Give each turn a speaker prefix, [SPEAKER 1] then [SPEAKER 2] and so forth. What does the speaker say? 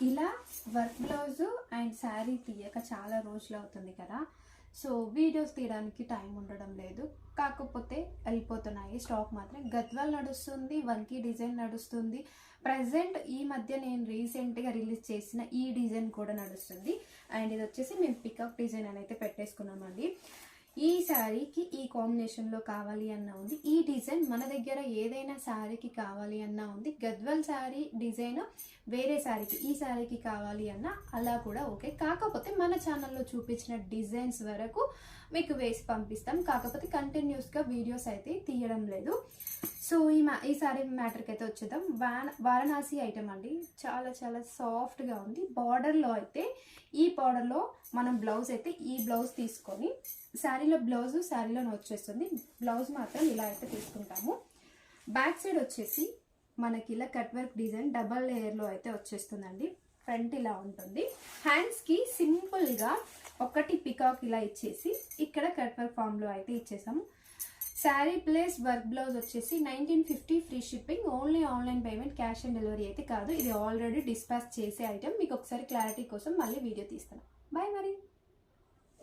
[SPEAKER 1] ఇలా work blouse and sari తీయక చాలా రోజులు అవుతుంది కదా. సో వీడియోస్ తీయడానికి టైం ఉండడం లేదు, కాకపోతే వెళ్ళిపోతున్నాయి. స్టాక్ మాత్రం గద్వాల్ నడుస్తుంది, వంకీ డిజైన్ నడుస్తుంది. ప్రజెంట్ ఈ మధ్య నేను రీసెంట్గా రిలీజ్ చేసిన ఈ డిజైన్ కూడా నడుస్తుంది. అండ్ ఇది వచ్చేసి మేము పికప్ డిజైన్ అని అయితే పెట్టేసుకున్నామండి. ఈ శారీకి ఈ కాంబినేషన్లో కావాలి అన్న ఉంది. ఈ డిజైన్ మన దగ్గర ఏదైనా శారీకి కావాలి అన్న ఉంది. గద్వాల్ శారీ డిజైన్ వేరే శారీకి, ఈ శారీకి కావాలి అన్న అలా కూడా ఓకే. కాకపోతే మన ఛానల్లో చూపించిన డిజైన్స్ వరకు మీకు వేసి పంపిస్తాం, కాకపోతే కంటిన్యూస్గా వీడియోస్ అయితే తీయడం లేదు. సో ఈ శారీ మ్యాటర్కి అయితే వచ్చేద్దాం. వారణాసి ఐటమ్ అండి, చాలా చాలా సాఫ్ట్గా ఉంది. బార్డర్లో అయితే ఈ బార్డర్లో మనం బ్లౌజ్ అయితే ఈ బ్లౌజ్ తీసుకొని శారీలో బ్లౌజ్ శారీలోనే వచ్చేస్తుంది. బ్లౌజ్ మాత్రం ఇలా అయితే తీసుకుంటాము. బ్యాక్ సైడ్ వచ్చేసి మనకి ఇలా కట్ వర్క్ డిజైన్ డబల్ లేయర్లో అయితే వచ్చేస్తుందండి. ఫ్రంట్ ఇలా ఉంటుంది. హ్యాండ్స్కి సింపుల్గా ఒకటి పికాక్ ఇలా ఇచ్చేసి ఇక్కడ కట్ వర్క్ ఫామ్లో అయితే ఇచ్చేసాము. శారీ ప్లస్ వర్క్ బ్లౌజ్ వచ్చేసి 1950 free shipping. Only online payment, cash on delivery అయితే కాదు. ఇది ఆల్రెడీ డిస్పాచ్ చేసే ఐటమ్. మీకు ఒకసారి క్లారిటీ కోసం మళ్ళీ వీడియో తీస్తాను. బాయ్ మరి.